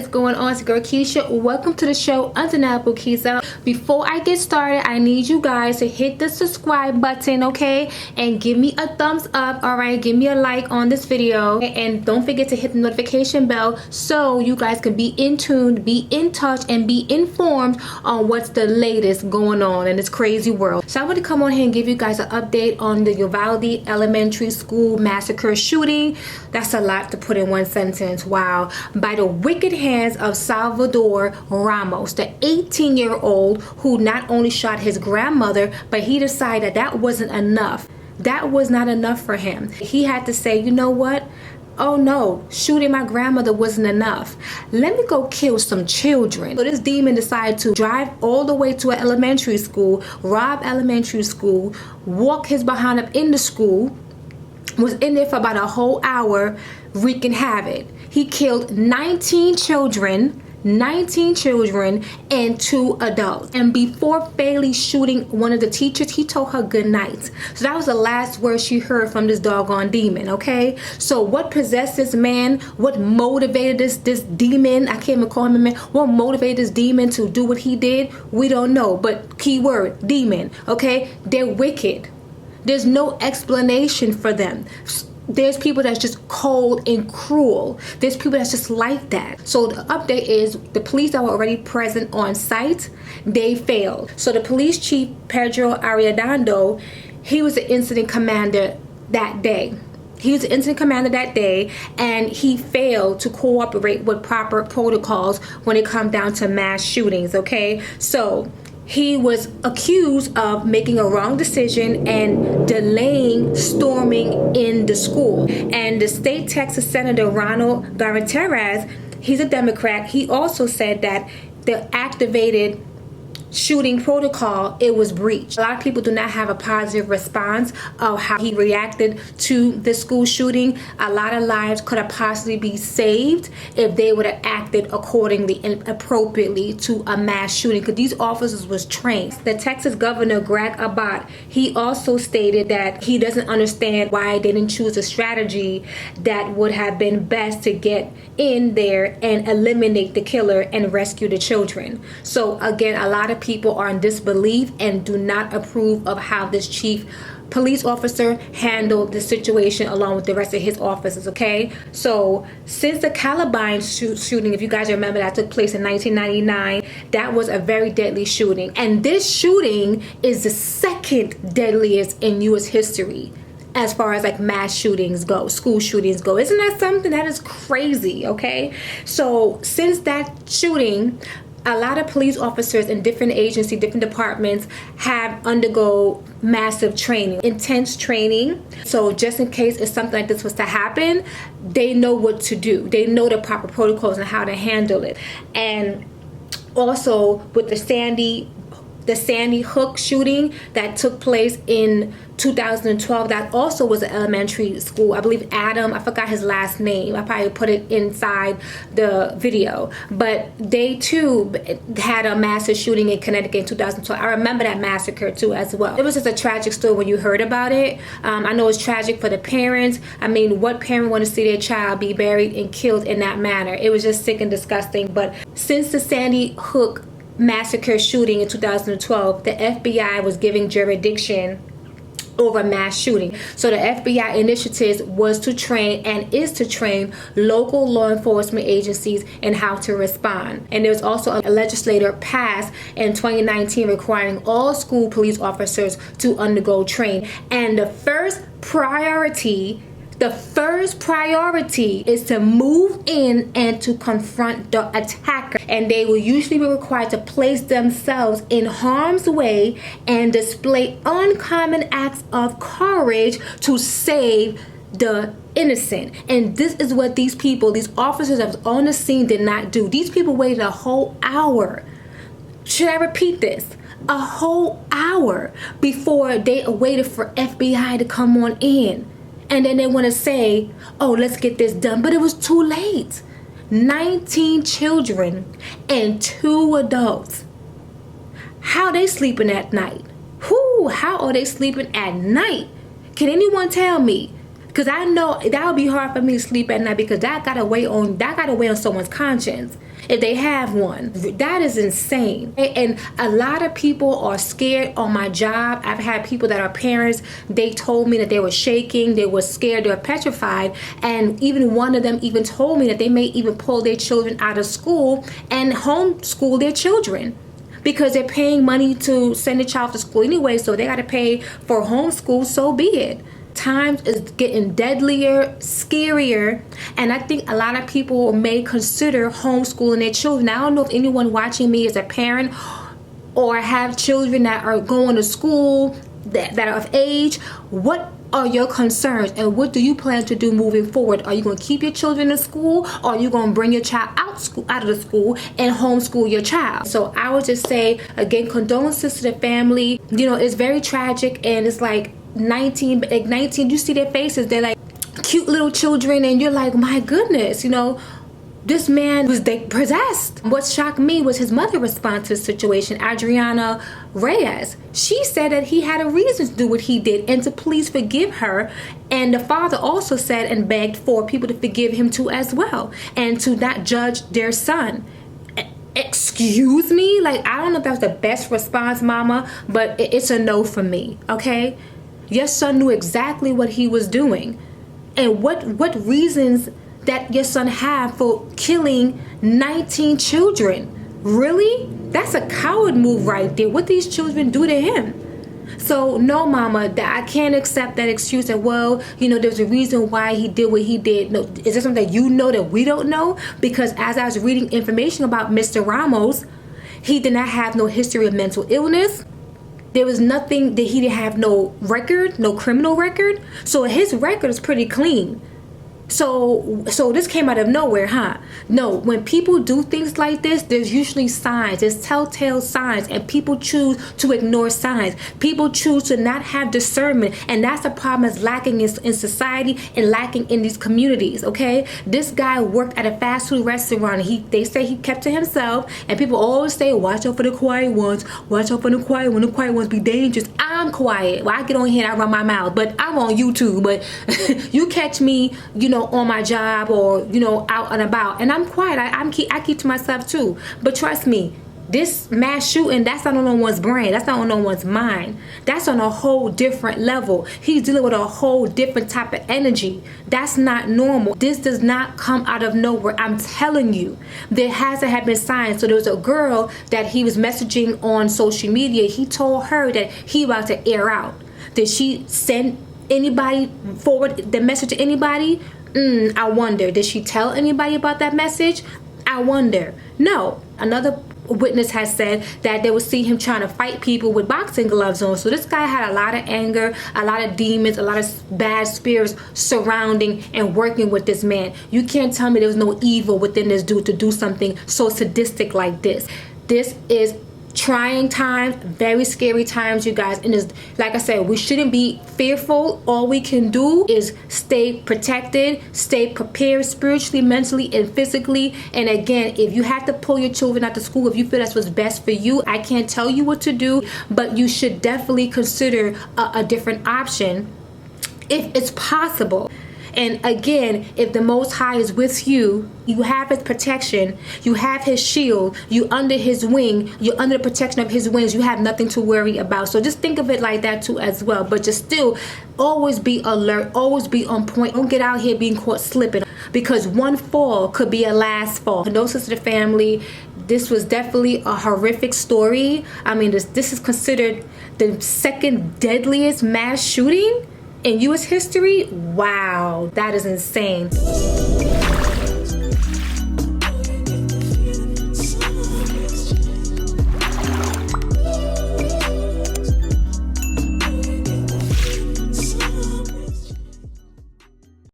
is going on? It's your girl Keisha. Welcome to the show, Undeniable Keziah. Before I get started, I need you guys to hit the subscribe button, okay? And give me a thumbs up, alright? Give me a like on this video. And don't forget to hit the notification bell so you guys can be in tune, be in touch, and be informed on what's the latest going on in this crazy world. So I want to come on here and give you guys an update on the Uvalde Elementary School massacre shooting. That's a lot to put in one sentence. Wow. By the wicked hands of Salvador Ramos, the 18-year-old who not only shot his grandmother, but he decided that wasn't enough. That was not enough for him. He had to say, you know what? Oh no, shooting my grandmother wasn't enough. Let me go kill some children. So this demon decided to drive all the way to an elementary school, Robb Elementary School, walk his behind up in the school, was in there for about a whole hour wreaking havoc. He killed 19 children and 2 adults. And before fatally shooting one of the teachers, he told her good night. So that was the last word she heard from this doggone demon, okay? So what possessed this man? What motivated this demon? I can't even call him a man. What motivated this demon to do what he did? We don't know. But keyword, demon, okay? They're wicked. There's no explanation for them. There's people that's just cold and cruel. There's people that's just like that. So the update is the police that were already present on site, they failed. So the police chief, Pedro Arredondo, he was the incident commander that day. He was the incident commander that day, and he failed to cooperate with proper protocols when it comes down to mass shootings, okay? So he was accused of making a wrong decision and delaying storming in the school. And the state Texas Senator Ronald Garreteras, he's a Democrat, he also said that the activated shooting protocol, it was breached. A lot of people do not have a positive response of how he reacted to the school shooting. A lot of lives could have possibly been saved if they would have acted accordingly and appropriately to a mass shooting, because these officers was trained. The Texas governor, Greg Abbott, he also stated that he doesn't understand why they didn't choose a strategy that would have been best to get in there and eliminate the killer and rescue the children. So again, a lot of people are in disbelief and do not approve of how this chief police officer handled the situation along with the rest of his officers, okay? So since the Columbine shooting, if you guys remember, that took place in 1999, that was a very deadly shooting. And this shooting is the second deadliest in U.S. history as far as like mass shootings go, school shootings go. Isn't that something? That is crazy, okay? So since that shooting, a lot of police officers in different agencies, different departments have undergo massive training, intense training. So just in case if something like this was to happen, they know what to do. They know the proper protocols and how to handle it. And also with the Sandy Hook shooting that took place in 2012, that also was an elementary school. I believe Adam, I forgot his last name. I probably put it inside the video. But they too had a massive shooting in Connecticut in 2012. I remember that massacre too as well. It was just a tragic story when you heard about it. I know it's tragic for the parents. I mean, what parent want to see their child be buried and killed in that manner? It was just sick and disgusting. But since the Sandy Hook massacre shooting in 2012, the FBI was giving jurisdiction over mass shooting. So the FBI initiatives was to train and is to train local law enforcement agencies in how to respond. And there's also a legislator passed in 2019 requiring all school police officers to undergo training. And the first priority is to move in and to confront the attacker. And they will usually be required to place themselves in harm's way and display uncommon acts of courage to save the innocent. And this is what these people, these officers that was on the scene, did not do. These people waited a whole hour. Should I repeat this? A whole hour before they waited for FBI to come on in. And then they want to say, oh, let's get this done. But it was too late. 19 children and 2 adults. How are they sleeping at night? How are they sleeping at night? Can anyone tell me? Because I know that would be hard for me to sleep at night, because that gotta weigh on someone's conscience. if they have one. That is insane. And a lot of people are scared on my job. I've had people that are parents, they told me that they were shaking, they were scared, they were petrified, and even one of them even told me that they may even pull their children out of school and homeschool their children, because they're paying money to send a child to school anyway, so they got to pay for homeschool. So be it. Times is getting deadlier, scarier, and I think a lot of people may consider homeschooling their children. I don't know if anyone watching me is a parent or have children that are going to school that are of age. What are your concerns, and what do you plan to do moving forward? Are you going to keep your children in school, or are you going to bring your child out of the school and homeschool your child? So I would just say, again, condolences to the family. You know, it's very tragic, and it's like 19, you see their faces, they're like cute little children, and you're like, my goodness, you know, this man was possessed. What shocked me was his mother response to the situation, Adriana Reyes. She said that he had a reason to do what he did and to please forgive her. And the father also said and begged for people to forgive him too as well, and to not judge their son. Excuse me? Like, I don't know if that was the best response, mama, but it's a no for me, okay? Your son knew exactly what he was doing. And what reasons that your son have for killing 19 children? Really? That's a coward move right there. What these children do to him? So no, mama, I can't accept that excuse that, well, you know, there's a reason why he did what he did. No, is there something that you know that we don't know? Because as I was reading information about Mr. Ramos, he did not have no history of mental illness. There was nothing that he didn't have, no record, no criminal record. So his record is pretty clean. So this came out of nowhere, huh? No, when people do things like this, there's usually signs, there's telltale signs, and people choose to ignore signs. People choose to not have discernment, and that's the problem that's lacking in society and lacking in these communities, okay? This guy worked at a fast food restaurant. They say he kept to himself, and people always say, watch out for the quiet ones, watch out for the quiet ones, the quiet ones be dangerous. I'm quiet. Well, I get on here and I run my mouth, but I'm on YouTube, but you catch me, you know, on my job or, you know, out and about, and I'm quiet. I keep to myself too. But trust me, this mass shooting, that's not on no one's brain, that's not on no one's mind. That's on a whole different level. He's dealing with a whole different type of energy. That's not normal. This does not come out of nowhere. I'm telling you, there has to have been signs. So there was a girl that he was messaging on social media. He told her that he about to air out. Did she send anybody forward the message to anybody? I wonder. Did she tell anybody about that message? I wonder. No. Another witness has said that they would see him trying to fight people with boxing gloves on. So this guy had a lot of anger, a lot of demons, a lot of bad spirits surrounding and working with this man. You can't tell me there was no evil within this dude to do something so sadistic like this. This is trying times, very scary times, you guys, and it's, like I said, we shouldn't be fearful. All we can do is stay protected, stay prepared spiritually, mentally, and physically. And again, if you have to pull your children out of school, if you feel that's what's best for you, I can't tell you what to do, but you should definitely consider a different option if it's possible. And again, if the Most High is with you, you have his protection, you have his shield, you under his wing, you're under the protection of his wings, you have nothing to worry about. So just think of it like that too as well. But just still, always be alert, always be on point. Don't get out here being caught slipping, because one fall could be a last fall. Condolences to the family. This was definitely a horrific story. I mean, this is considered the second deadliest mass shooting in U.S. history. Wow, that is insane.